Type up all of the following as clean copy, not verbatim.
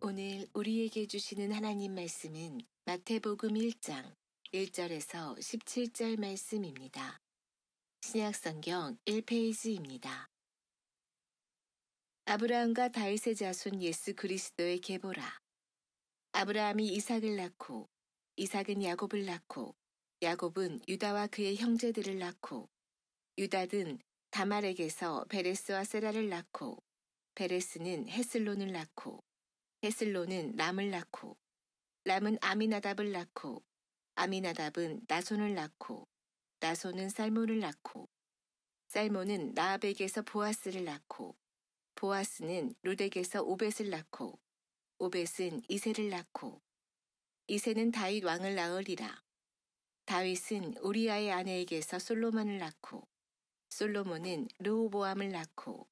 오늘 우리에게 주시는 하나님 말씀은 마태복음 1장 1절에서 17절 말씀입니다. 신약성경 1페이지입니다. 아브라함과 다윗의 자손 예수 그리스도의 계보라. 아브라함이 이삭을 낳고 이삭은 야곱을 낳고 야곱은 유다와 그의 형제들을 낳고 유다는 다말에게서 베레스와 세라를 낳고 베레스는 헤슬론을 낳고 헤슬론은 람을 낳고 람은 아미나답을 낳고 아미나답은 나손을 낳고 나손은 살몬을 낳고 살몬은 라합에게서 보아스를 낳고 보아스는 룻에게서 오벳을 낳고 오벳은 이새를 낳고 이새는 다윗 왕을 낳으리라. 다윗은 우리아의 아내에게서 솔로몬을 낳고 솔로몬은 르호보암을 낳고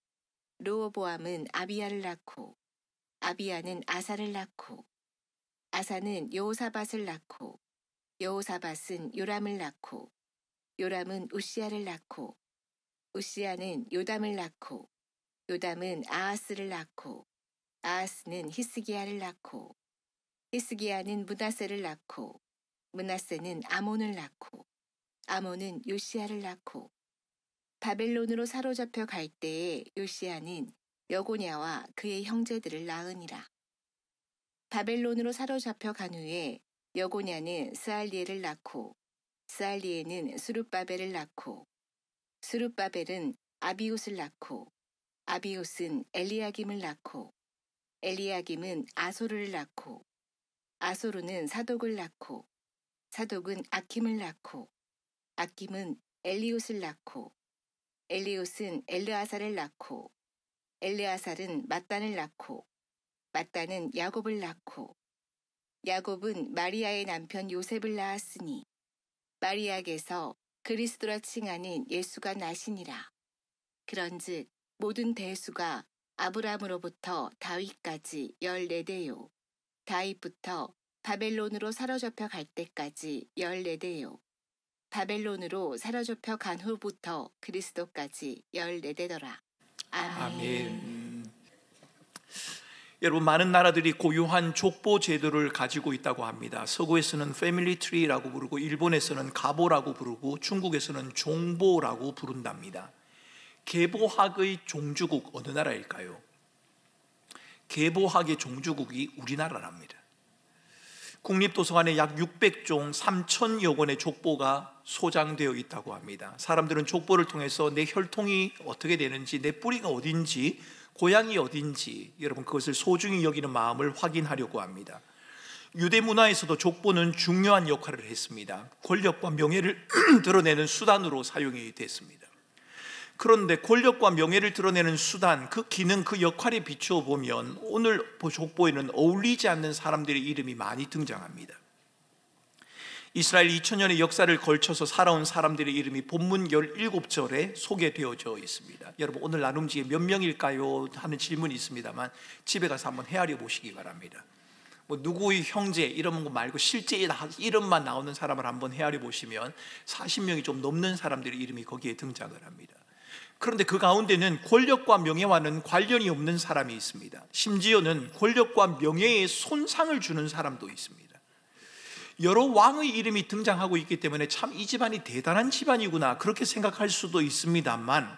르호보암은 아비야를 낳고 아비야는 아사를 낳고 아사는 여호사밧을 낳고 여호사밧은 요람을 낳고 요람은 우시야를 낳고 우시야는 요담을 낳고 요담은 아하스를 낳고 아하스는 히스기야를 낳고 히스기야는 므낫세를 낳고 므낫세는 아몬을 낳고 아몬은 요시야를 낳고 바벨론으로 사로잡혀 갈 때에 요시야는 여고냐와 그의 형제들을 낳으니라. 바벨론으로 사로잡혀 간 후에 여고냐는 스알리엘을 낳고 스알리엘은 스룹바벨을 낳고 스룹바벨은 아비웃을 낳고 아비웃은 엘리야김을 낳고 엘리야김은 아소르를 낳고 아소르는 사독을 낳고 사독은 아킴을 낳고 아킴은 엘리웃을 낳고 엘리웃은 엘르아살을 낳고 엘르아살은 mat단을 낳고 mat단은 야곱을 낳고 야곱은 마리아의 남편 요셉을 낳았으니 마리아에게서 그리스도라 칭하는 예수가 나시니라. 그런즉 모든 대수가 아브라함으로부터 다윗까지 14대요 다윗부터 바벨론으로 사로잡혀 갈 때까지 14대요 바벨론으로 사로잡혀 간 후부터 그리스도까지 14대더라. 아멘. 여러분, 많은 나라들이 고유한 족보 제도를 가지고 있다고 합니다. 서구에서는 패밀리 트리라고 부르고 일본에서는 가보라고 부르고 중국에서는 종보라고 부른답니다. 계보학의 종주국 어느 나라일까요? 계보학의 종주국이 우리나라랍니다. 국립도서관에 약 600종 3,000여 권의 족보가 소장되어 있다고 합니다. 사람들은 족보를 통해서 내 혈통이 어떻게 되는지, 내 뿌리가 어딘지, 고향이 어딘지, 여러분 그것을 소중히 여기는 마음을 확인하려고 합니다. 유대 문화에서도 족보는 중요한 역할을 했습니다. 권력과 명예를 드러내는 수단으로 사용이 됐습니다. 그런데 권력과 명예를 드러내는 수단, 그 기능, 그 역할에 비추어 보면 오늘 족보에는 어울리지 않는 사람들의 이름이 많이 등장합니다. 이스라엘 2000년의 역사를 걸쳐서 살아온 사람들의 이름이 본문 17절에 소개되어져 있습니다. 여러분, 오늘 나눔 중에 몇 명일까요? 하는 질문이 있습니다만 집에 가서 한번 헤아려 보시기 바랍니다. 누구의 형제 이런 거 말고 실제 이름만 나오는 사람을 한번 헤아려 보시면 40명이 좀 넘는 사람들의 이름이 거기에 등장을 합니다. 그런데 그 가운데는 권력과 명예와는 관련이 없는 사람이 있습니다. 심지어는 권력과 명예에 손상을 주는 사람도 있습니다. 여러 왕의 이름이 등장하고 있기 때문에 참 이 집안이 대단한 집안이구나 그렇게 생각할 수도 있습니다만,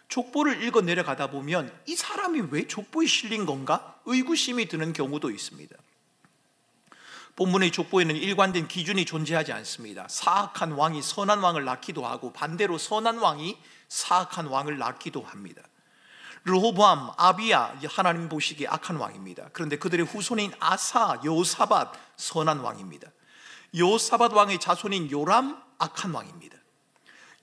족보를 읽어 내려가다 보면 이 사람이 왜 족보에 실린 건가? 의구심이 드는 경우도 있습니다. 본문의 족보에는 일관된 기준이 존재하지 않습니다. 사악한 왕이 선한 왕을 낳기도 하고 반대로 선한 왕이 사악한 왕을 낳기도 합니다. 르호보암, 아비야, 하나님 보시기에 악한 왕입니다. 그런데 그들의 후손인 아사, 여호사밧, 선한 왕입니다. 여호사밧 왕의 자손인 요람, 악한 왕입니다.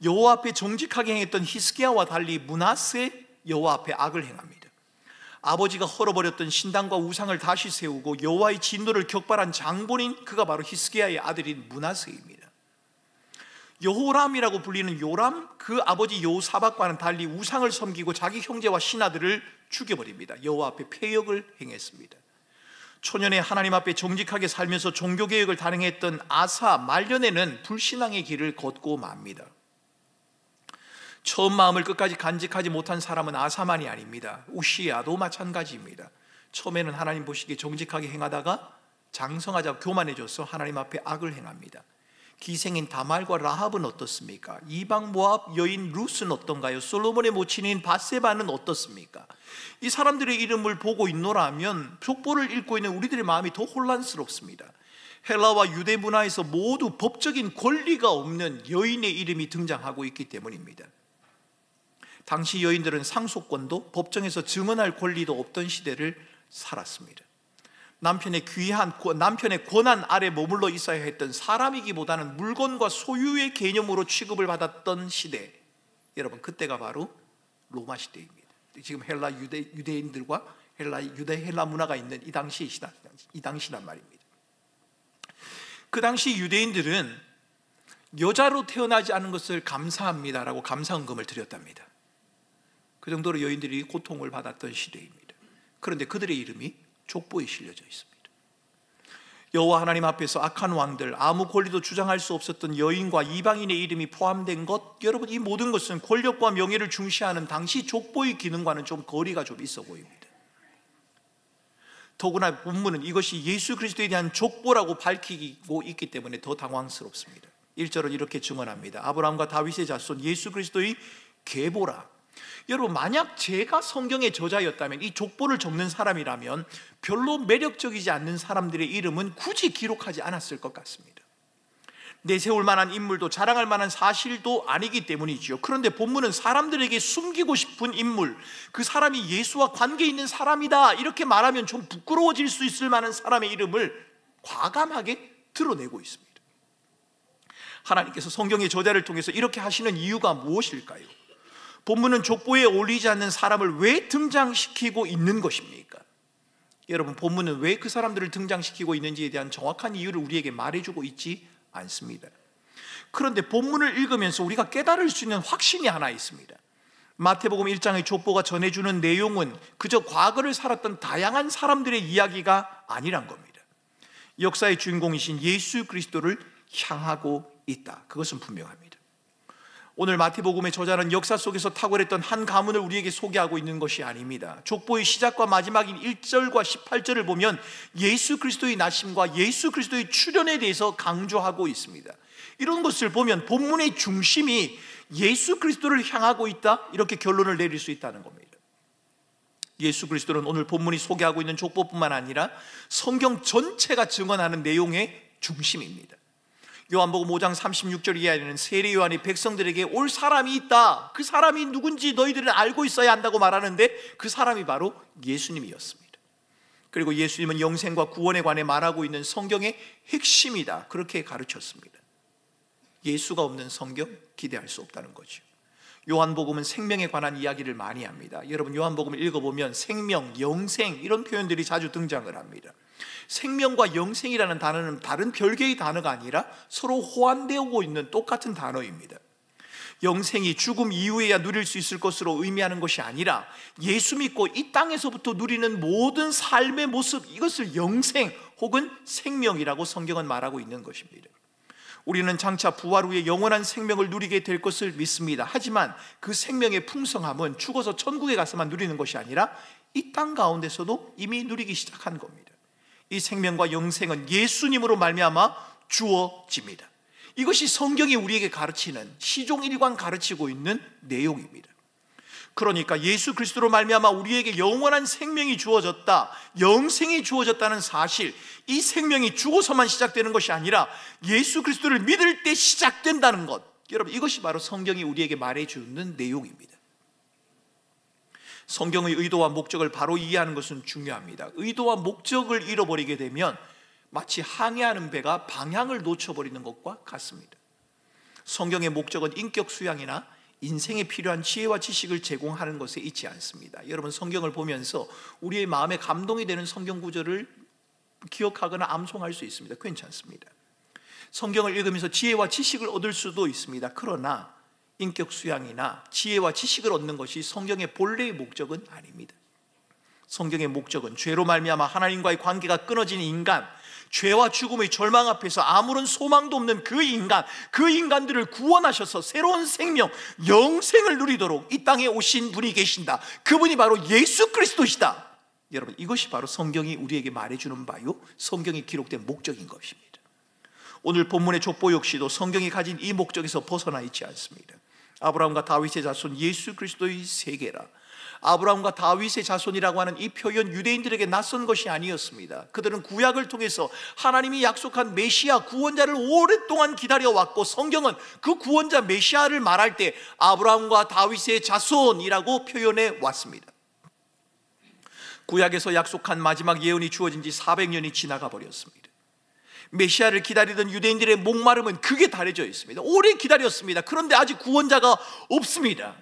여호와 앞에 정직하게 행했던 히스기야와 달리 므낫세, 여호와 앞에 악을 행합니다. 아버지가 헐어버렸던 신당과 우상을 다시 세우고 여호와의 진노를 격발한 장본인, 그가 바로 히스기야의 아들인 므낫세입니다. 여호람이라고 불리는 요람, 그 아버지 여호사밧과는 달리 우상을 섬기고 자기 형제와 신하들을 죽여버립니다. 여호와 앞에 패역을 행했습니다. 초년에 하나님 앞에 정직하게 살면서 종교개혁을 단행했던 아사, 말년에는 불신앙의 길을 걷고 맙니다. 처음 마음을 끝까지 간직하지 못한 사람은 아사만이 아닙니다. 우시야도 마찬가지입니다. 처음에는 하나님 보시기에 정직하게 행하다가 장성하자 교만해져서 하나님 앞에 악을 행합니다. 기생인 다말과 라합은 어떻습니까? 이방 모압 여인 룻은 어떤가요? 솔로몬의 모친인 바세바는 어떻습니까? 이 사람들의 이름을 보고 있노라면 족보를 읽고 있는 우리들의 마음이 더 혼란스럽습니다. 헬라와 유대 문화에서 모두 법적인 권리가 없는 여인의 이름이 등장하고 있기 때문입니다. 당시 여인들은 상속권도 법정에서 증언할 권리도 없던 시대를 살았습니다. 남편의 권한 아래 머물러 있어야 했던 사람이기보다는 물건과 소유의 개념으로 취급을 받았던 시대, 여러분 그때가 바로 로마 시대입니다. 지금 유대인들과 헬라 문화가 있는 이 당시란 말입니다. 그 당시 유대인들은 여자로 태어나지 않은 것을 감사합니다라고 감사헌금을 드렸답니다. 그 정도로 여인들이 고통을 받았던 시대입니다. 그런데 그들의 이름이 족보에 실려져 있습니다. 여호와 하나님 앞에서 악한 왕들, 아무 권리도 주장할 수 없었던 여인과 이방인의 이름이 포함된 것, 여러분 이 모든 것은 권력과 명예를 중시하는 당시 족보의 기능과는 좀 거리가 좀 있어 보입니다. 더구나 본문은 이것이 예수 그리스도에 대한 족보라고 밝히고 있기 때문에 더 당황스럽습니다. 1절은 이렇게 증언합니다. 아브라함과 다윗의 자손 예수 그리스도의 계보라. 여러분 만약 제가 성경의 저자였다면, 이 족보를 적는 사람이라면 별로 매력적이지 않는 사람들의 이름은 굳이 기록하지 않았을 것 같습니다. 내세울 만한 인물도 자랑할 만한 사실도 아니기 때문이지요. 그런데 본문은 사람들에게 숨기고 싶은 인물, 그 사람이 예수와 관계 있는 사람이다 이렇게 말하면 좀 부끄러워질 수 있을 만한 사람의 이름을 과감하게 드러내고 있습니다. 하나님께서 성경의 저자를 통해서 이렇게 하시는 이유가 무엇일까요? 본문은 족보에 어울리지 않는 사람을 왜 등장시키고 있는 것입니까? 여러분 본문은 왜 그 사람들을 등장시키고 있는지에 대한 정확한 이유를 우리에게 말해주고 있지 않습니다. 그런데 본문을 읽으면서 우리가 깨달을 수 있는 확신이 하나 있습니다. 마태복음 1장의 족보가 전해주는 내용은 그저 과거를 살았던 다양한 사람들의 이야기가 아니란 겁니다. 역사의 주인공이신 예수 그리스도를 향하고 있다. 그것은 분명합니다. 오늘 마태복음의 저자는 역사 속에서 탁월했던 한 가문을 우리에게 소개하고 있는 것이 아닙니다. 족보의 시작과 마지막인 1절과 18절을 보면 예수 그리스도의 나심과 예수 그리스도의 출현에 대해서 강조하고 있습니다. 이런 것을 보면 본문의 중심이 예수 그리스도를 향하고 있다, 이렇게 결론을 내릴 수 있다는 겁니다. 예수 그리스도는 오늘 본문이 소개하고 있는 족보뿐만 아니라 성경 전체가 증언하는 내용의 중심입니다. 요한복음 5장 36절 이하에는 세례 요한이 백성들에게 올 사람이 있다, 그 사람이 누군지 너희들은 알고 있어야 한다고 말하는데 그 사람이 바로 예수님이었습니다. 그리고 예수님은 영생과 구원에 관해 말하고 있는 성경의 핵심이다, 그렇게 가르쳤습니다. 예수가 없는 성경 기대할 수 없다는 거죠. 요한복음은 생명에 관한 이야기를 많이 합니다. 여러분 요한복음을 읽어보면 생명, 영생 이런 표현들이 자주 등장을 합니다. 생명과 영생이라는 단어는 다른 별개의 단어가 아니라 서로 호환되고 있는 똑같은 단어입니다. 영생이 죽음 이후에야 누릴 수 있을 것으로 의미하는 것이 아니라 예수 믿고 이 땅에서부터 누리는 모든 삶의 모습, 이것을 영생 혹은 생명이라고 성경은 말하고 있는 것입니다. 우리는 장차 부활 후에 영원한 생명을 누리게 될 것을 믿습니다. 하지만 그 생명의 풍성함은 죽어서 천국에 가서만 누리는 것이 아니라 이 땅 가운데서도 이미 누리기 시작한 겁니다. 이 생명과 영생은 예수님으로 말미암아 주어집니다. 이것이 성경이 우리에게 가르치는, 시종일관 가르치고 있는 내용입니다. 그러니까 예수 그리스도로 말미암아 우리에게 영원한 생명이 주어졌다, 영생이 주어졌다는 사실, 이 생명이 죽어서만 시작되는 것이 아니라 예수 그리스도를 믿을 때 시작된다는 것, 여러분 이것이 바로 성경이 우리에게 말해주는 내용입니다. 성경의 의도와 목적을 바로 이해하는 것은 중요합니다. 의도와 목적을 잃어버리게 되면 마치 항해하는 배가 방향을 놓쳐버리는 것과 같습니다. 성경의 목적은 인격 수양이나 인생에 필요한 지혜와 지식을 제공하는 것에 있지 않습니다. 여러분 성경을 보면서 우리의 마음에 감동이 되는 성경 구절을 기억하거나 암송할 수 있습니다. 괜찮습니다. 성경을 읽으면서 지혜와 지식을 얻을 수도 있습니다. 그러나 인격 수양이나 지혜와 지식을 얻는 것이 성경의 본래의 목적은 아닙니다. 성경의 목적은 죄로 말미암아 하나님과의 관계가 끊어진 인간, 죄와 죽음의 절망 앞에서 아무런 소망도 없는 그 인간들을 구원하셔서 새로운 생명, 영생을 누리도록 이 땅에 오신 분이 계신다. 그분이 바로 예수 그리스도시다. 여러분, 이것이 바로 성경이 우리에게 말해주는 바요, 성경에 기록된 목적인 것입니다. 오늘 본문의 족보 역시도 성경이 가진 이 목적에서 벗어나 있지 않습니다. 아브라함과 다윗의 자손 예수 그리스도의 세계라. 아브라함과 다윗의 자손이라고 하는 이 표현 유대인들에게 낯선 것이 아니었습니다. 그들은 구약을 통해서 하나님이 약속한 메시아 구원자를 오랫동안 기다려왔고, 성경은 그 구원자 메시아를 말할 때 아브라함과 다윗의 자손이라고 표현해 왔습니다. 구약에서 약속한 마지막 예언이 주어진 지 400년이 지나가 버렸습니다. 메시아를 기다리던 유대인들의 목마름은 극에 달해져 있습니다. 오래 기다렸습니다. 그런데 아직 구원자가 없습니다.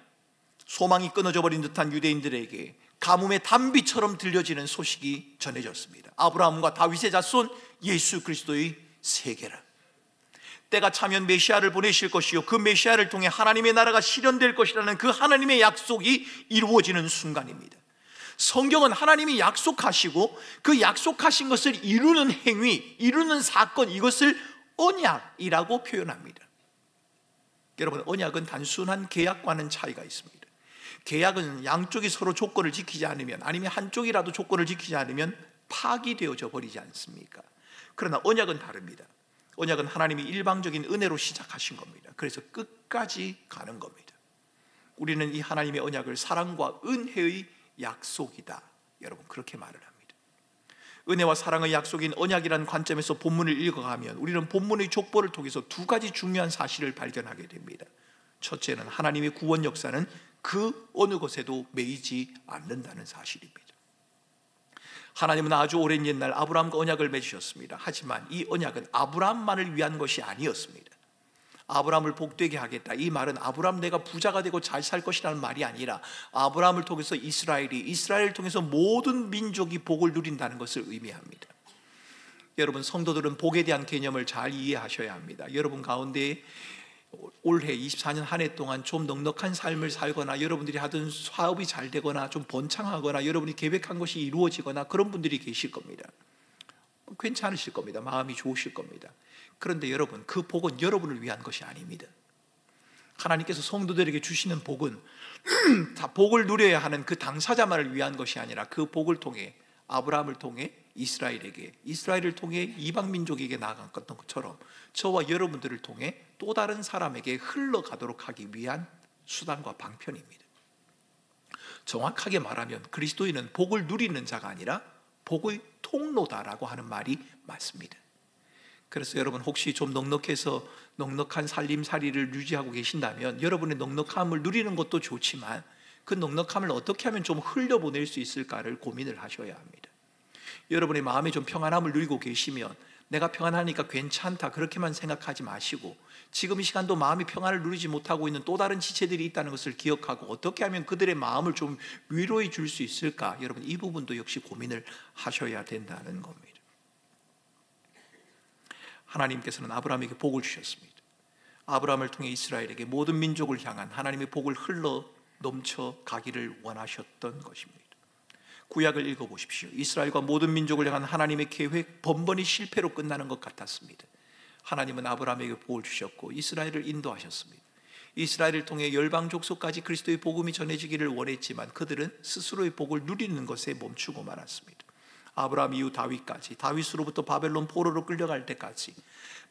소망이 끊어져 버린 듯한 유대인들에게 가뭄의 단비처럼 들려지는 소식이 전해졌습니다. 아브라함과 다윗의 자손 예수 그리스도의 세계라. 때가 차면 메시아를 보내실 것이요, 그 메시아를 통해 하나님의 나라가 실현될 것이라는 그 하나님의 약속이 이루어지는 순간입니다. 성경은 하나님이 약속하시고 그 약속하신 것을 이루는 행위, 이루는 사건, 이것을 언약이라고 표현합니다. 여러분, 언약은 단순한 계약과는 차이가 있습니다. 계약은 양쪽이 서로 조건을 지키지 않으면, 아니면 한쪽이라도 조건을 지키지 않으면 파기되어져 버리지 않습니까? 그러나 언약은 다릅니다. 언약은 하나님이 일방적인 은혜로 시작하신 겁니다. 그래서 끝까지 가는 겁니다. 우리는 이 하나님의 언약을 사랑과 은혜의 약속이다, 여러분, 그렇게 말을 합니다. 은혜와 사랑의 약속인 언약이라는 관점에서 본문을 읽어가면 우리는 본문의 족보를 통해서 두 가지 중요한 사실을 발견하게 됩니다. 첫째는 하나님의 구원 역사는 그 어느 것에도 매이지 않는다는 사실입니다. 하나님은 아주 오랜 옛날 아브라함과 언약을 맺으셨습니다. 하지만 이 언약은 아브라함만을 위한 것이 아니었습니다. 아브라함을 복되게 하겠다, 이 말은 아브라함 내가 부자가 되고 잘 살 것이라는 말이 아니라 아브라함을 통해서 이스라엘을 통해서 모든 민족이 복을 누린다는 것을 의미합니다. 여러분, 성도들은 복에 대한 개념을 잘 이해하셔야 합니다. 여러분 가운데 올해 24년 한 해 동안 좀 넉넉한 삶을 살거나, 여러분들이 하던 사업이 잘 되거나 좀 번창하거나, 여러분이 계획한 것이 이루어지거나, 그런 분들이 계실 겁니다. 괜찮으실 겁니다. 마음이 좋으실 겁니다. 그런데 여러분, 그 복은 여러분을 위한 것이 아닙니다. 하나님께서 성도들에게 주시는 복은 다 복을 누려야 하는 그 당사자만을 위한 것이 아니라 그 복을 통해 아브라함을 통해 이스라엘을 통해 이방 민족에게 나아갔던 것처럼 저와 여러분들을 통해 또 다른 사람에게 흘러가도록 하기 위한 수단과 방편입니다. 정확하게 말하면 그리스도인은 복을 누리는 자가 아니라 복의 통로다라고 하는 말이 맞습니다. 그래서 여러분, 혹시 좀 넉넉해서 넉넉한 살림살이를 유지하고 계신다면 여러분의 넉넉함을 누리는 것도 좋지만 그 넉넉함을 어떻게 하면 좀 흘려보낼 수 있을까를 고민을 하셔야 합니다. 여러분의 마음에 좀 평안함을 누리고 계시면 내가 평안하니까 괜찮다, 그렇게만 생각하지 마시고 지금 이 시간도 마음이 평안을 누리지 못하고 있는 또 다른 지체들이 있다는 것을 기억하고 어떻게 하면 그들의 마음을 좀 위로해 줄 수 있을까, 여러분 이 부분도 역시 고민을 하셔야 된다는 겁니다. 하나님께서는 아브라함에게 복을 주셨습니다. 아브라함을 통해 이스라엘에게 모든 민족을 향한 하나님의 복을 흘러 넘쳐 가기를 원하셨던 것입니다. 구약을 읽어보십시오. 이스라엘과 모든 민족을 향한 하나님의 계획 번번이 실패로 끝나는 것 같았습니다. 하나님은 아브라함에게 복을 주셨고 이스라엘을 인도하셨습니다. 이스라엘을 통해 열방 족속까지 그리스도의 복음이 전해지기를 원했지만 그들은 스스로의 복을 누리는 것에 멈추고 말았습니다. 아브라함 이후 다윗까지, 다윗으로부터 바벨론 포로로 끌려갈 때까지,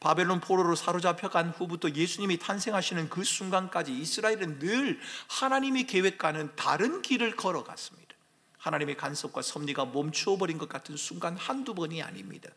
바벨론 포로로 사로잡혀간 후부터 예수님이 탄생하시는 그 순간까지 이스라엘은 늘 하나님의 계획과는 다른 길을 걸어갔습니다. 하나님의 간섭과 섭리가 멈추어버린 것 같은 순간 한두 번이 아닙니다.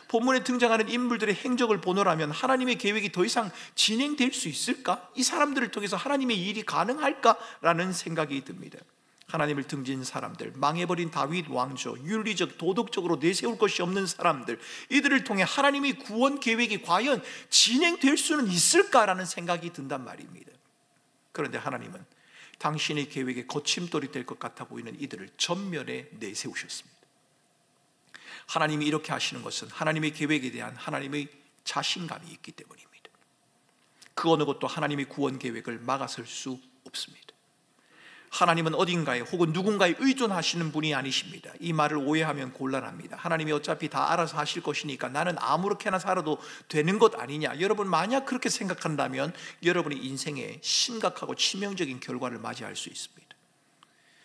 본문에 등장하는 인물들의 행적을 보노라면 하나님의 계획이 더 이상 진행될 수 있을까? 이 사람들을 통해서 하나님의 일이 가능할까라는 생각이 듭니다. 하나님을 등진 사람들, 망해버린 다윗 왕조, 윤리적 도덕적으로 내세울 것이 없는 사람들, 이들을 통해 하나님의 구원 계획이 과연 진행될 수는 있을까라는 생각이 든단 말입니다. 그런데 하나님은 당신의 계획에 거침돌이 될 것 같아 보이는 이들을 전면에 내세우셨습니다. 하나님이 이렇게 하시는 것은 하나님의 계획에 대한 하나님의 자신감이 있기 때문입니다. 그 어느 것도 하나님의 구원 계획을 막아설 수 없습니다. 하나님은 어딘가에 혹은 누군가에 의존하시는 분이 아니십니다. 이 말을 오해하면 곤란합니다. 하나님이 어차피 다 알아서 하실 것이니까 나는 아무렇게나 살아도 되는 것 아니냐, 여러분 만약 그렇게 생각한다면 여러분의 인생에 심각하고 치명적인 결과를 맞이할 수 있습니다.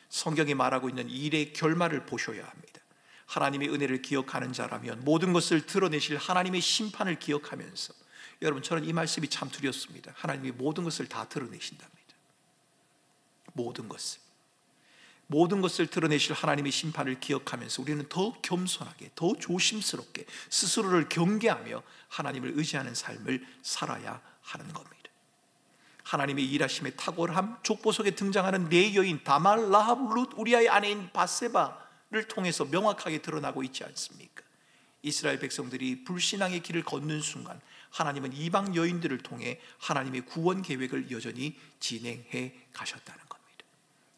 성경이 말하고 있는 일의 결말을 보셔야 합니다. 하나님의 은혜를 기억하는 자라면 모든 것을 드러내실 하나님의 심판을 기억하면서, 여러분, 저는 이 말씀이 참 두렵습니다. 하나님이 모든 것을 다 드러내신답니다. 모든 것을 드러내실 하나님의 심판을 기억하면서 우리는 더 겸손하게, 더 조심스럽게 스스로를 경계하며 하나님을 의지하는 삶을 살아야 하는 겁니다. 하나님의 일하심의 탁월함, 족보 속에 등장하는 네 여인 다말, 라합, 룻, 우리아의 아내인 바세바를 통해서 명확하게 드러나고 있지 않습니까? 이스라엘 백성들이 불신앙의 길을 걷는 순간 하나님은 이방 여인들을 통해 하나님의 구원 계획을 여전히 진행해 가셨다는 겁니다.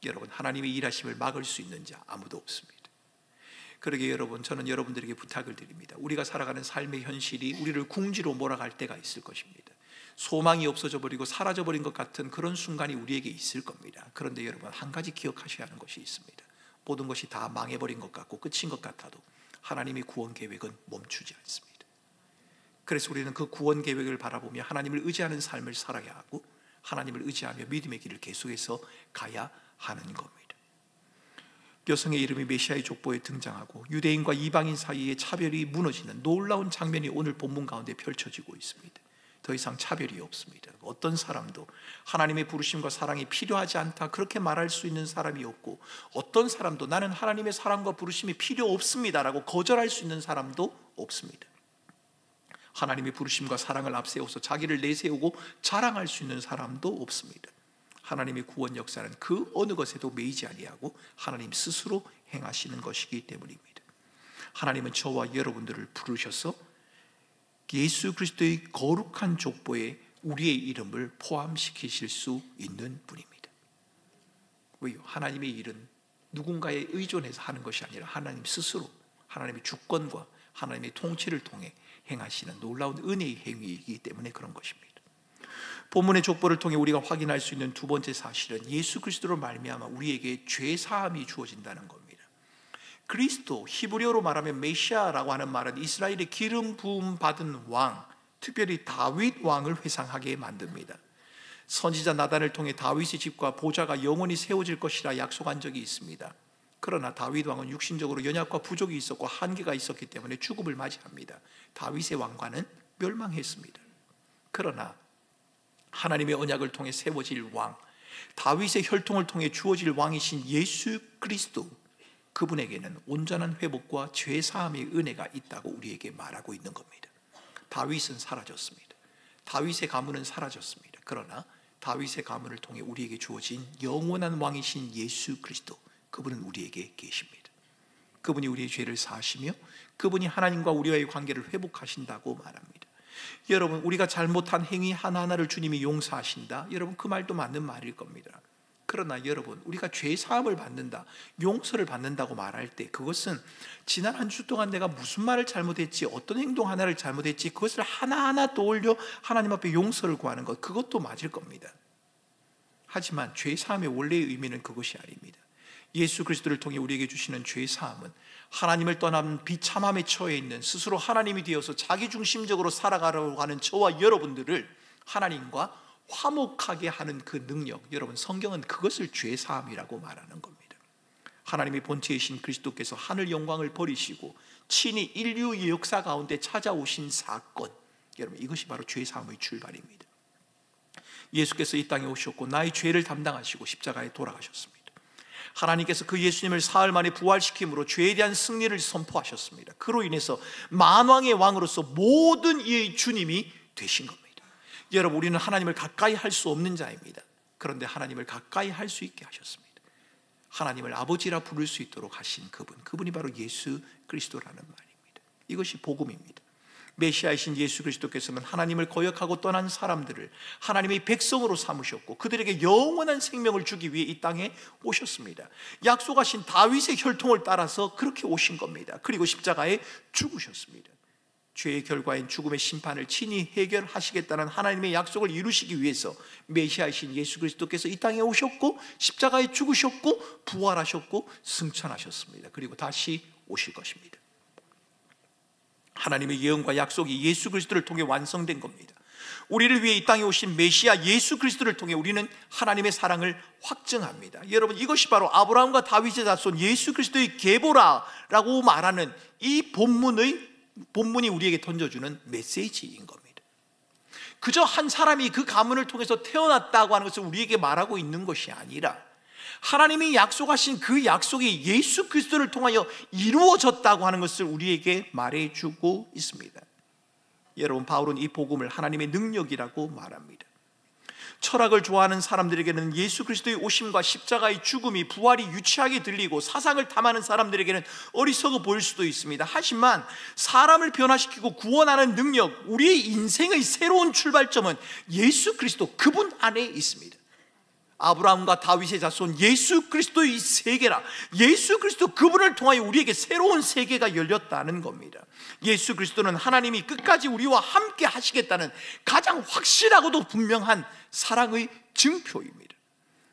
여러분, 하나님의 일하심을 막을 수 있는 자 아무도 없습니다. 그러게 여러분, 저는 여러분들에게 부탁을 드립니다. 우리가 살아가는 삶의 현실이 우리를 궁지로 몰아갈 때가 있을 것입니다. 소망이 없어져 버리고 사라져 버린 것 같은 그런 순간이 우리에게 있을 겁니다. 그런데 여러분, 한 가지 기억하셔야 하는 것이 있습니다. 모든 것이 다 망해버린 것 같고 끝인 것 같아도 하나님의 구원 계획은 멈추지 않습니다. 그래서 우리는 그 구원 계획을 바라보며 하나님을 의지하는 삶을 살아야 하고, 하나님을 의지하며 믿음의 길을 계속해서 가야 하는 겁니다. 여성의 이름이 메시아의 족보에 등장하고 유대인과 이방인 사이의 차별이 무너지는 놀라운 장면이 오늘 본문 가운데 펼쳐지고 있습니다. 더 이상 차별이 없습니다. 어떤 사람도 하나님의 부르심과 사랑이 필요하지 않다 그렇게 말할 수 있는 사람이 없고, 어떤 사람도 나는 하나님의 사랑과 부르심이 필요 없습니다라고 거절할 수 있는 사람도 없습니다. 하나님의 부르심과 사랑을 앞세워서 자기를 내세우고 자랑할 수 있는 사람도 없습니다. 하나님의 구원 역사는 그 어느 것에도 매이지 아니하고 하나님 스스로 행하시는 것이기 때문입니다. 하나님은 저와 여러분들을 부르셔서 예수 그리스도의 거룩한 족보에 우리의 이름을 포함시키실 수 있는 분입니다. 왜요? 하나님의 일은 누군가에 의존해서 하는 것이 아니라 하나님 스스로, 하나님의 주권과 하나님의 통치를 통해 행하시는 놀라운 은혜의 행위이기 때문에 그런 것입니다. 본문의 족보를 통해 우리가 확인할 수 있는 두 번째 사실은 예수 그리스도로 말미암아 우리에게 죄 사함이 주어진다는 겁니다. 그리스도, 히브리어로 말하면 메시아라고 하는 말은 이스라엘의 기름 부음 받은 왕, 특별히 다윗 왕을 회상하게 만듭니다. 선지자 나단을 통해 다윗의 집과 보좌가 영원히 세워질 것이라 약속한 적이 있습니다. 그러나 다윗 왕은 육신적으로 연약과 부족이 있었고 한계가 있었기 때문에 죽음을 맞이합니다. 다윗의 왕관은 멸망했습니다. 그러나 하나님의 언약을 통해 세워질 왕, 다윗의 혈통을 통해 주어질 왕이신 예수 그리스도, 그분에게는 온전한 회복과 죄사함의 은혜가 있다고 우리에게 말하고 있는 겁니다. 다윗은 사라졌습니다. 다윗의 가문은 사라졌습니다. 그러나 다윗의 가문을 통해 우리에게 주어진 영원한 왕이신 예수 그리스도, 그분은 우리에게 계십니다. 그분이 우리의 죄를 사하시며 그분이 하나님과 우리와의 관계를 회복하신다고 말합니다. 여러분, 우리가 잘못한 행위 하나하나를 주님이 용서하신다, 여러분, 그 말도 맞는 말일 겁니다. 그러나 여러분, 우리가 죄 사함을 받는다, 용서를 받는다고 말할 때 그것은 지난 한 주 동안 내가 무슨 말을 잘못했지, 어떤 행동 하나를 잘못했지, 그것을 하나하나 떠올려 하나님 앞에 용서를 구하는 것, 그것도 맞을 겁니다. 하지만 죄 사함의 원래의 의미는 그것이 아닙니다. 예수 그리스도를 통해 우리에게 주시는 죄 사함은 하나님을 떠난 비참함에 처해 있는, 스스로 하나님이 되어서 자기중심적으로 살아가려고 하는 저와 여러분들을 하나님과 화목하게 하는 그 능력, 여러분, 성경은 그것을 죄 사함이라고 말하는 겁니다. 하나님의 본체이신 그리스도께서 하늘 영광을 버리시고 친히 인류의 역사 가운데 찾아오신 사건, 여러분, 이것이 바로 죄 사함의 출발입니다. 예수께서 이 땅에 오셨고 나의 죄를 담당하시고 십자가에 돌아가셨습니다. 하나님께서 그 예수님을 사흘 만에 부활시킴으로 죄에 대한 승리를 선포하셨습니다. 그로 인해서 만왕의 왕으로서 모든 이의 주님이 되신 겁니다. 여러분, 우리는 하나님을 가까이 할 수 없는 자입니다. 그런데 하나님을 가까이 할 수 있게 하셨습니다. 하나님을 아버지라 부를 수 있도록 하신 그분이 바로 예수 그리스도라는 말입니다. 이것이 복음입니다. 메시아이신 예수 그리스도께서는 하나님을 거역하고 떠난 사람들을 하나님의 백성으로 삼으셨고 그들에게 영원한 생명을 주기 위해 이 땅에 오셨습니다. 약속하신 다윗의 혈통을 따라서 그렇게 오신 겁니다. 그리고 십자가에 죽으셨습니다. 죄의 결과인 죽음의 심판을 친히 해결하시겠다는 하나님의 약속을 이루시기 위해서 메시아이신 예수 그리스도께서 이 땅에 오셨고 십자가에 죽으셨고 부활하셨고 승천하셨습니다. 그리고 다시 오실 것입니다. 하나님의 예언과 약속이 예수 그리스도를 통해 완성된 겁니다. 우리를 위해 이 땅에 오신 메시아 예수 그리스도를 통해 우리는 하나님의 사랑을 확증합니다. 여러분, 이것이 바로 아브라함과 다윗의 자손 예수 그리스도의 계보라라고 말하는 이 본문이 우리에게 던져주는 메시지인 겁니다. 그저 한 사람이 그 가문을 통해서 태어났다고 하는 것을 우리에게 말하고 있는 것이 아니라 하나님이 약속하신 그 약속이 예수 그리스도를 통하여 이루어졌다고 하는 것을 우리에게 말해주고 있습니다. 여러분, 바울은 이 복음을 하나님의 능력이라고 말합니다. 철학을 좋아하는 사람들에게는 예수 그리스도의 오심과 십자가의 죽음이, 부활이 유치하게 들리고 사상을 탐하는 사람들에게는 어리석어 보일 수도 있습니다. 하지만 사람을 변화시키고 구원하는 능력, 우리의 인생의 새로운 출발점은 예수 그리스도 그분 안에 있습니다. 아브라함과 다윗의 자손 예수 그리스도의 세계라, 예수 그리스도 그분을 통하여 우리에게 새로운 세계가 열렸다는 겁니다. 예수 그리스도는 하나님이 끝까지 우리와 함께 하시겠다는 가장 확실하고도 분명한 사랑의 증표입니다.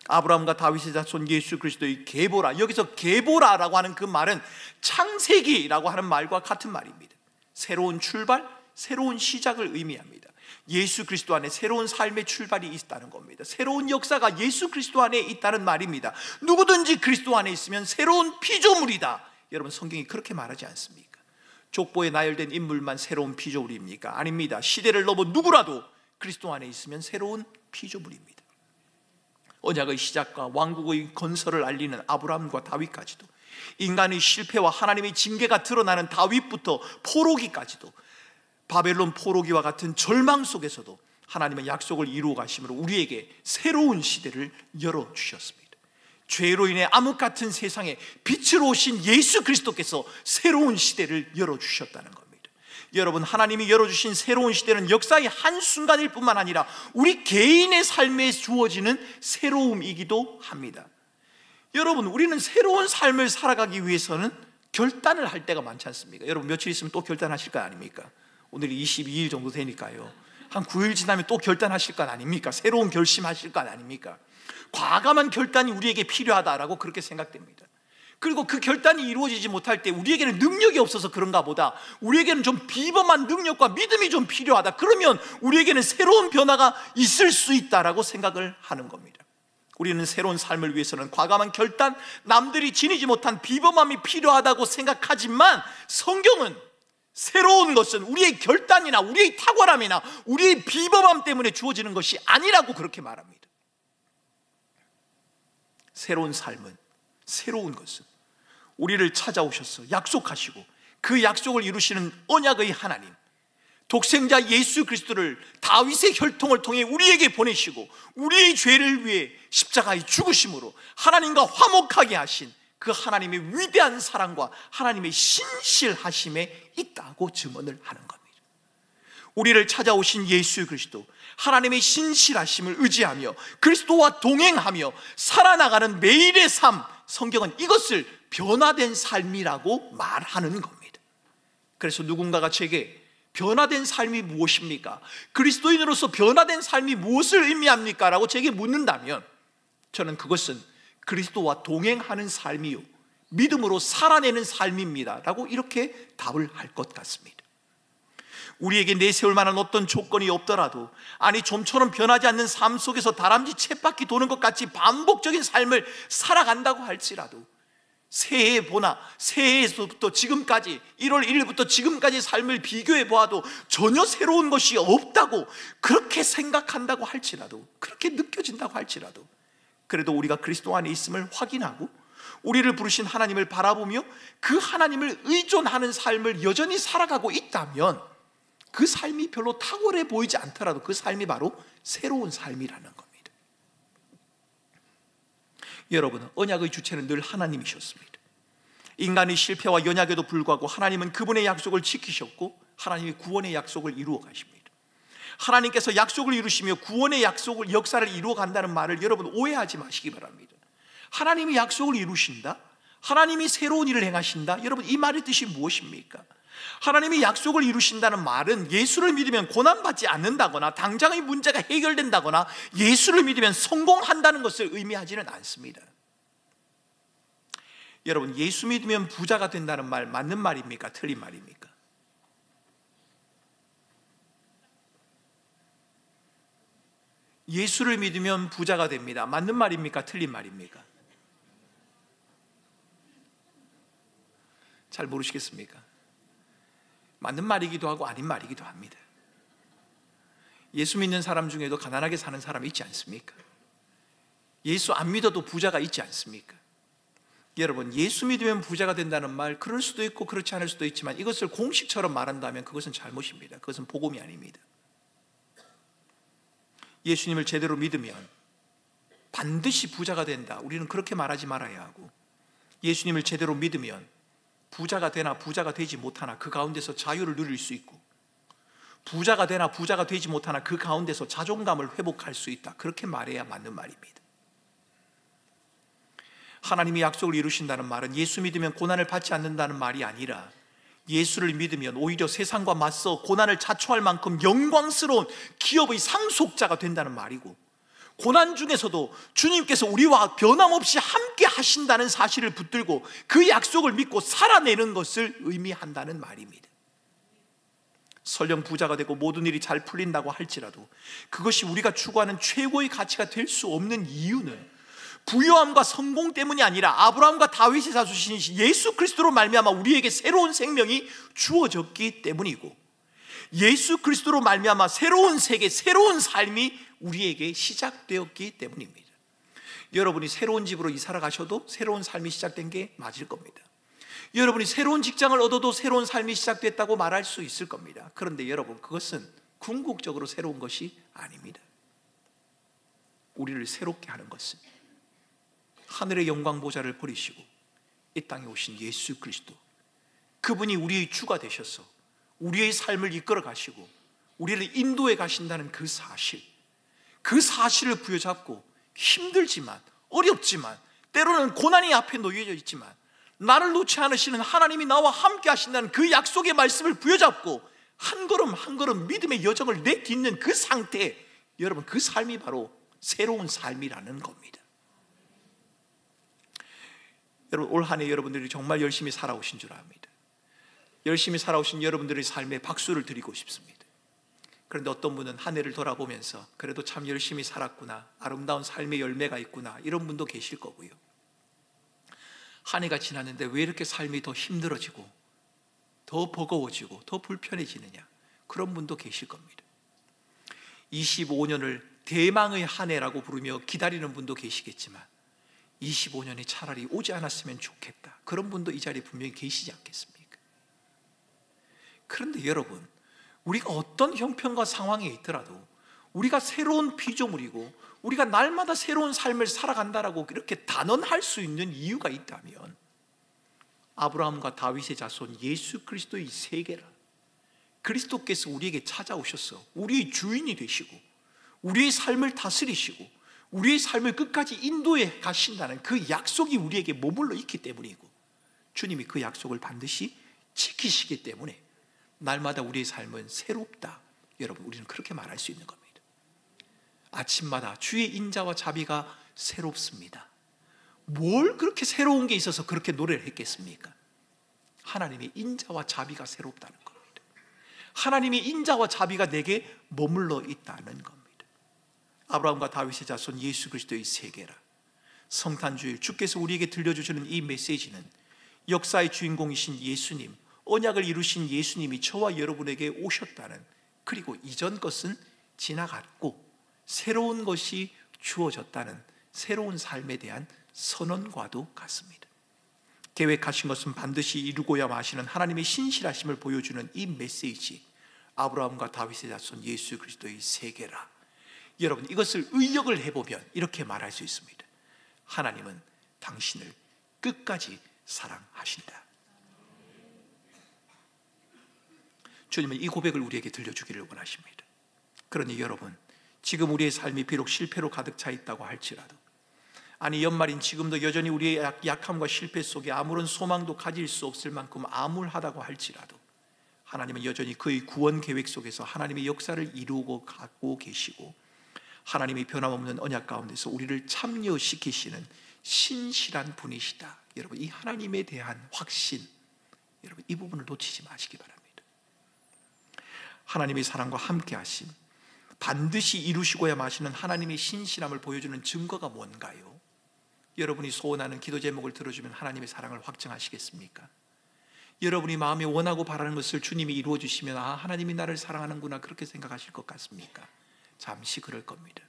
아브라함과 다윗의 자손 예수 그리스도의 계보라, 여기서 계보라라고 하는 그 말은 창세기라고 하는 말과 같은 말입니다. 새로운 출발, 새로운 시작을 의미합니다. 예수 그리스도 안에 새로운 삶의 출발이 있다는 겁니다. 새로운 역사가 예수 그리스도 안에 있다는 말입니다. 누구든지 그리스도 안에 있으면 새로운 피조물이다. 여러분, 성경이 그렇게 말하지 않습니까? 족보에 나열된 인물만 새로운 피조물입니까? 아닙니다. 시대를 넘어 누구라도 그리스도 안에 있으면 새로운 피조물입니다. 언약의 시작과 왕국의 건설을 알리는 아브라함과 다윗까지도, 인간의 실패와 하나님의 징계가 드러나는 다윗부터 포로기까지도, 바벨론 포로기와 같은 절망 속에서도 하나님은 약속을 이루어 가심으로 우리에게 새로운 시대를 열어주셨습니다. 죄로 인해 암흑 같은 세상에 빛으로 오신 예수 그리스도께서 새로운 시대를 열어주셨다는 겁니다. 여러분, 하나님이 열어주신 새로운 시대는 역사의 한순간일 뿐만 아니라 우리 개인의 삶에 주어지는 새로움이기도 합니다. 여러분, 우리는 새로운 삶을 살아가기 위해서는 결단을 할 때가 많지 않습니까? 여러분, 며칠 있으면 또 결단하실 거 아닙니까? 오늘이 22일 정도 되니까요, 한 9일 지나면 또 결단하실 것 아닙니까? 새로운 결심하실 것 아닙니까? 과감한 결단이 우리에게 필요하다라고 그렇게 생각됩니다. 그리고 그 결단이 이루어지지 못할 때 우리에게는 능력이 없어서 그런가 보다, 우리에게는 좀 비범한 능력과 믿음이 좀 필요하다, 그러면 우리에게는 새로운 변화가 있을 수 있다라고 생각을 하는 겁니다. 우리는 새로운 삶을 위해서는 과감한 결단, 남들이 지니지 못한 비범함이 필요하다고 생각하지만 성경은 새로운 것은 우리의 결단이나 우리의 탁월함이나 우리의 비범함 때문에 주어지는 것이 아니라고 그렇게 말합니다. 새로운 삶은, 새로운 것은 우리를 찾아오셔서 약속하시고 그 약속을 이루시는 언약의 하나님, 독생자 예수 그리스도를 다윗의 혈통을 통해 우리에게 보내시고 우리의 죄를 위해 십자가에 죽으심으로 하나님과 화목하게 하신 그 하나님의 위대한 사랑과 하나님의 신실하심에 있다고 증언을 하는 겁니다. 우리를 찾아오신 예수 그리스도, 하나님의 신실하심을 의지하며 그리스도와 동행하며 살아나가는 매일의 삶, 성경은 이것을 변화된 삶이라고 말하는 겁니다. 그래서 누군가가 제게 변화된 삶이 무엇입니까? 그리스도인으로서 변화된 삶이 무엇을 의미합니까? 라고 제게 묻는다면 저는 그것은 그리스도와 동행하는 삶이요, 믿음으로 살아내는 삶입니다 라고 이렇게 답을 할 것 같습니다. 우리에게 내세울 만한 어떤 조건이 없더라도, 아니 좀처럼 변하지 않는 삶 속에서 다람쥐 쳇바퀴 도는 것 같이 반복적인 삶을 살아간다고 할지라도, 새해에서부터 지금까지 1월 1일부터 지금까지 삶을 비교해 보아도 전혀 새로운 것이 없다고 그렇게 생각한다고 할지라도, 그렇게 느껴진다고 할지라도, 그래도 우리가 그리스도 안에 있음을 확인하고 우리를 부르신 하나님을 바라보며 그 하나님을 의존하는 삶을 여전히 살아가고 있다면 그 삶이 별로 탁월해 보이지 않더라도 그 삶이 바로 새로운 삶이라는 겁니다. 여러분, 언약의 주체는 늘 하나님이셨습니다. 인간의 실패와 연약에도 불구하고 하나님은 그분의 약속을 지키셨고 하나님이 구원의 약속을 이루어 가십니다. 하나님께서 약속을 이루시며 구원의 약속을, 역사를 이루어 간다는 말을 여러분 오해하지 마시기 바랍니다. 하나님이 약속을 이루신다? 하나님이 새로운 일을 행하신다? 여러분, 이 말의 뜻이 무엇입니까? 하나님이 약속을 이루신다는 말은 예수를 믿으면 고난받지 않는다거나 당장의 문제가 해결된다거나 예수를 믿으면 성공한다는 것을 의미하지는 않습니다. 여러분, 예수 믿으면 부자가 된다는 말 맞는 말입니까? 틀린 말입니까? 예수를 믿으면 부자가 됩니다. 맞는 말입니까? 틀린 말입니까? 잘 모르시겠습니까? 맞는 말이기도 하고 아닌 말이기도 합니다. 예수 믿는 사람 중에도 가난하게 사는 사람이 있지 않습니까? 예수 안 믿어도 부자가 있지 않습니까? 여러분, 예수 믿으면 부자가 된다는 말, 그럴 수도 있고 그렇지 않을 수도 있지만 이것을 공식처럼 말한다면 그것은 잘못입니다. 그것은 복음이 아닙니다. 예수님을 제대로 믿으면 반드시 부자가 된다, 우리는 그렇게 말하지 말아야 하고, 예수님을 제대로 믿으면 부자가 되나 부자가 되지 못하나 그 가운데서 자유를 누릴 수 있고, 부자가 되나 부자가 되지 못하나 그 가운데서 자존감을 회복할 수 있다, 그렇게 말해야 맞는 말입니다. 하나님이 약속을 이루신다는 말은 예수 믿으면 고난을 받지 않는다는 말이 아니라, 예수를 믿으면 오히려 세상과 맞서 고난을 자초할 만큼 영광스러운 기업의 상속자가 된다는 말이고, 고난 중에서도 주님께서 우리와 변함없이 함께 하신다는 사실을 붙들고 그 약속을 믿고 살아내는 것을 의미한다는 말입니다. 설령 부자가 되고 모든 일이 잘 풀린다고 할지라도 그것이 우리가 추구하는 최고의 가치가 될 수 없는 이유는 부유함과 성공 때문이 아니라 아브라함과 다윗의 자손이신 예수 그리스도로 말미암아 우리에게 새로운 생명이 주어졌기 때문이고, 예수 그리스도로 말미암아 새로운 세계, 새로운 삶이 우리에게 시작되었기 때문입니다. 여러분이 새로운 집으로 이사를 가셔도 새로운 삶이 시작된 게 맞을 겁니다. 여러분이 새로운 직장을 얻어도 새로운 삶이 시작됐다고 말할 수 있을 겁니다. 그런데 여러분, 그것은 궁극적으로 새로운 것이 아닙니다. 우리를 새롭게 하는 것은 하늘의 영광 보좌를 버리시고 이 땅에 오신 예수 그리스도, 그분이 우리의 주가 되셔서 우리의 삶을 이끌어 가시고 우리를 인도해 가신다는 그 사실을 부여잡고, 힘들지만 어렵지만 때로는 고난이 앞에 놓여져 있지만 나를 놓지 않으시는 하나님이 나와 함께 하신다는 그 약속의 말씀을 부여잡고 한 걸음 한 걸음 믿음의 여정을 내딛는 그 상태, 여러분, 그 삶이 바로 새로운 삶이라는 겁니다. 여러분, 올 한 해 여러분들이 정말 열심히 살아오신 줄 압니다. 열심히 살아오신 여러분들의 삶에 박수를 드리고 싶습니다. 그런데 어떤 분은 한 해를 돌아보면서 그래도 참 열심히 살았구나, 아름다운 삶의 열매가 있구나, 이런 분도 계실 거고요. 한 해가 지났는데 왜 이렇게 삶이 더 힘들어지고 더 버거워지고 더 불편해지느냐, 그런 분도 계실 겁니다. 25년을 대망의 한 해라고 부르며 기다리는 분도 계시겠지만 25년이 차라리 오지 않았으면 좋겠다, 그런 분도 이 자리에 분명히 계시지 않겠습니까? 그런데 여러분, 우리가 어떤 형편과 상황에 있더라도 우리가 새로운 피조물이고 우리가 날마다 새로운 삶을 살아간다라고 이렇게 단언할 수 있는 이유가 있다면, 아브라함과 다윗의 자손 예수 그리스도의 세계라, 그리스도께서 우리에게 찾아오셔서 우리의 주인이 되시고 우리의 삶을 다스리시고 우리의 삶을 끝까지 인도해 가신다는 그 약속이 우리에게 머물러 있기 때문이고, 주님이 그 약속을 반드시 지키시기 때문에 날마다 우리의 삶은 새롭다, 여러분, 우리는 그렇게 말할 수 있는 겁니다. 아침마다 주의 인자와 자비가 새롭습니다. 뭘 그렇게 새로운 게 있어서 그렇게 노래를 했겠습니까? 하나님의 인자와 자비가 새롭다는 겁니다. 하나님의 인자와 자비가 내게 머물러 있다는 겁니다. 아브라함과 다윗의 자손 예수 그리스도의 세계라, 성탄주일 주께서 우리에게 들려주시는 이 메시지는 역사의 주인공이신 예수님, 언약을 이루신 예수님이 저와 여러분에게 오셨다는, 그리고 이전 것은 지나갔고 새로운 것이 주어졌다는 새로운 삶에 대한 선언과도 같습니다. 계획하신 것은 반드시 이루고야 마시는 하나님의 신실하심을 보여주는 이 메시지, 아브라함과 다윗의 자손 예수 그리스도의 세계라, 여러분, 이것을 의역을 해보면 이렇게 말할 수 있습니다. 하나님은 당신을 끝까지 사랑하신다. 주님은 이 고백을 우리에게 들려주기를 원하십니다. 그러니 여러분, 지금 우리의 삶이 비록 실패로 가득 차 있다고 할지라도, 아니 연말인 지금도 여전히 우리의 약함과 실패 속에 아무런 소망도 가질 수 없을 만큼 암울하다고 할지라도, 하나님은 여전히 그의 구원 계획 속에서 하나님의 역사를 이루고 가고 계시고, 하나님의 변함없는 언약 가운데서 우리를 참여시키시는 신실한 분이시다. 여러분, 이 하나님에 대한 확신, 여러분, 이 부분을 놓치지 마시기 바랍니다. 하나님의 사랑과 함께 하심, 반드시 이루시고야 마시는 하나님의 신실함을 보여주는 증거가 뭔가요? 여러분이 소원하는 기도 제목을 들어주면 하나님의 사랑을 확증하시겠습니까? 여러분이 마음에 원하고 바라는 것을 주님이 이루어 주시면 하나님이 나를 사랑하는구나 그렇게 생각하실 것 같습니까? 잠시 그럴 겁니다.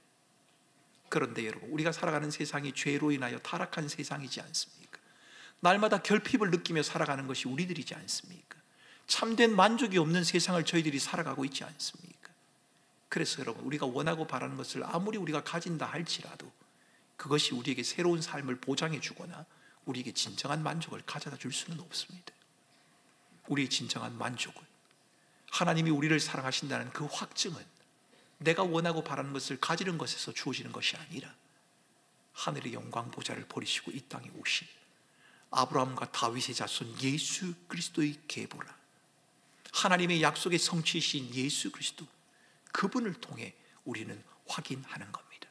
그런데 여러분, 우리가 살아가는 세상이 죄로 인하여 타락한 세상이지 않습니까? 날마다 결핍을 느끼며 살아가는 것이 우리들이지 않습니까? 참된 만족이 없는 세상을 저희들이 살아가고 있지 않습니까? 그래서 여러분, 우리가 원하고 바라는 것을 아무리 우리가 가진다 할지라도 그것이 우리에게 새로운 삶을 보장해 주거나 우리에게 진정한 만족을 가져다 줄 수는 없습니다. 우리의 진정한 만족은, 하나님이 우리를 사랑하신다는 그 확증은 내가 원하고 바라는 것을 가지는 것에서 주어지는 것이 아니라 하늘의 영광 보좌를 버리시고 이 땅에 오신 아브라함과 다윗의 자손 예수 그리스도의 계보라, 하나님의 약속의 성취이신 예수 그리스도, 그분을 통해 우리는 확인하는 겁니다.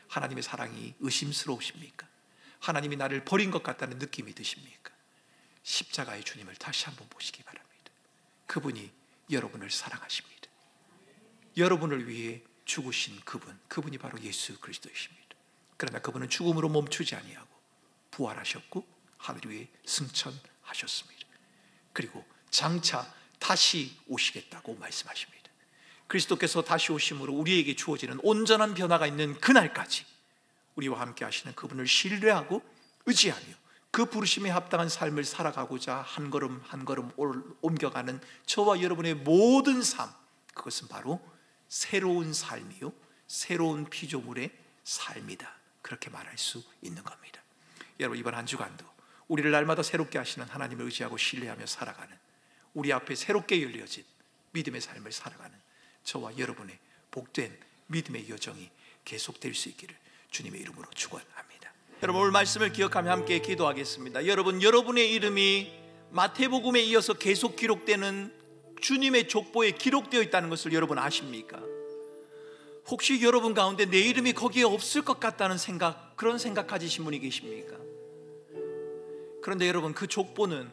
하나님의 사랑이 의심스러우십니까? 하나님이 나를 버린 것 같다는 느낌이 드십니까? 십자가의 주님을 다시 한번 보시기 바랍니다. 그분이 여러분을 사랑하십니다. 여러분을 위해 죽으신 그분이 바로 예수 그리스도이십니다. 그러나 그분은 죽음으로 멈추지 아니하고 부활하셨고 하늘 위에 승천하셨습니다. 그리고 장차 다시 오시겠다고 말씀하십니다. 그리스도께서 다시 오심으로 우리에게 주어지는 온전한 변화가 있는 그날까지 우리와 함께 하시는 그분을 신뢰하고 의지하며 그 부르심에 합당한 삶을 살아가고자 한 걸음 한 걸음 옮겨가는 저와 여러분의 모든 삶, 그것은 바로 새로운 삶이요, 새로운 피조물의 삶이다, 그렇게 말할 수 있는 겁니다. 여러분, 이번 한 주간도 우리를 날마다 새롭게 하시는 하나님을 의지하고 신뢰하며 살아가는, 우리 앞에 새롭게 열려진 믿음의 삶을 살아가는 저와 여러분의 복된 믿음의 여정이 계속될 수 있기를 주님의 이름으로 축원합니다. 여러분, 오늘 말씀을 기억하며 함께 기도하겠습니다. 여러분의 이름이 마태복음에 이어서 계속 기록되는 주님의 족보에 기록되어 있다는 것을 여러분 아십니까? 혹시 여러분 가운데 내 이름이 거기에 없을 것 같다는 생각, 그런 생각 가지신 분이 계십니까? 그런데 여러분, 그 족보는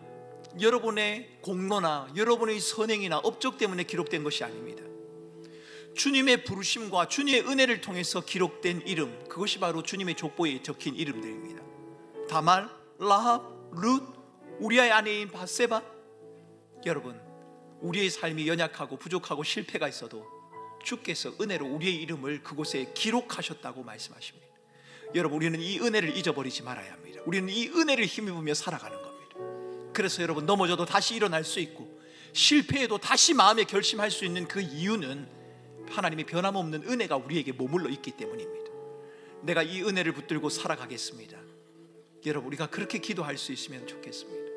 여러분의 공로나 여러분의 선행이나 업적 때문에 기록된 것이 아닙니다. 주님의 부르심과 주님의 은혜를 통해서 기록된 이름, 그것이 바로 주님의 족보에 적힌 이름들입니다. 다말, 라합, 룻, 우리아의 아내인 바세바. 여러분, 우리의 삶이 연약하고 부족하고 실패가 있어도 주께서 은혜로 우리의 이름을 그곳에 기록하셨다고 말씀하십니다. 여러분, 우리는 이 은혜를 잊어버리지 말아야 합니다. 우리는 이 은혜를 힘입으며 살아가는 겁니다. 그래서 여러분, 넘어져도 다시 일어날 수 있고 실패해도 다시 마음에 결심할 수 있는 그 이유는 하나님의 변함없는 은혜가 우리에게 머물러 있기 때문입니다. 내가 이 은혜를 붙들고 살아가겠습니다. 여러분, 우리가 그렇게 기도할 수 있으면 좋겠습니다.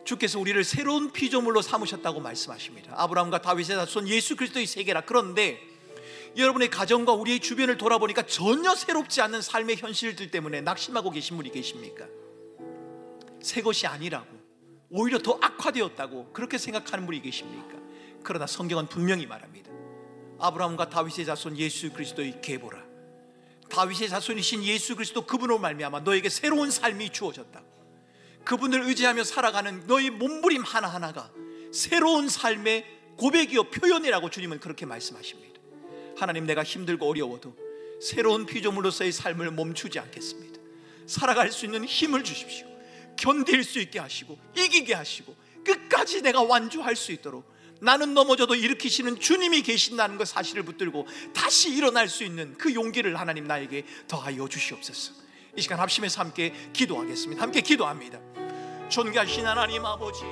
주께서 우리를 새로운 피조물로 삼으셨다고 말씀하십니다. 아브라함과 다윗의 자손 예수 그리스도의 세계라. 그런데 여러분의 가정과 우리의 주변을 돌아보니까 전혀 새롭지 않는 삶의 현실들 때문에 낙심하고 계신 분이 계십니까? 새 것이 아니라고, 오히려 더 악화되었다고 그렇게 생각하는 분이 계십니까? 그러나 성경은 분명히 말합니다. 아브라함과 다윗의 자손 예수 그리스도의 계보라, 다윗의 자손이신 예수 그리스도, 그분으로 말미암아 너에게 새로운 삶이 주어졌다고. 그분을 의지하며 살아가는 너의 몸부림 하나하나가 새로운 삶의 고백이요 표현이라고 주님은 그렇게 말씀하십니다. 하나님, 내가 힘들고 어려워도 새로운 피조물로서의 삶을 멈추지 않겠습니다. 살아갈 수 있는 힘을 주십시오. 견딜 수 있게 하시고 이기게 하시고 끝까지 내가 완주할 수 있도록, 나는 넘어져도 일으키시는 주님이 계신다는 그 사실을 붙들고 다시 일어날 수 있는 그 용기를 하나님 나에게 더하여 주시옵소서. 이 시간 합심해서 함께 기도하겠습니다. 함께 기도합니다. 존귀하신 하나님 아버지,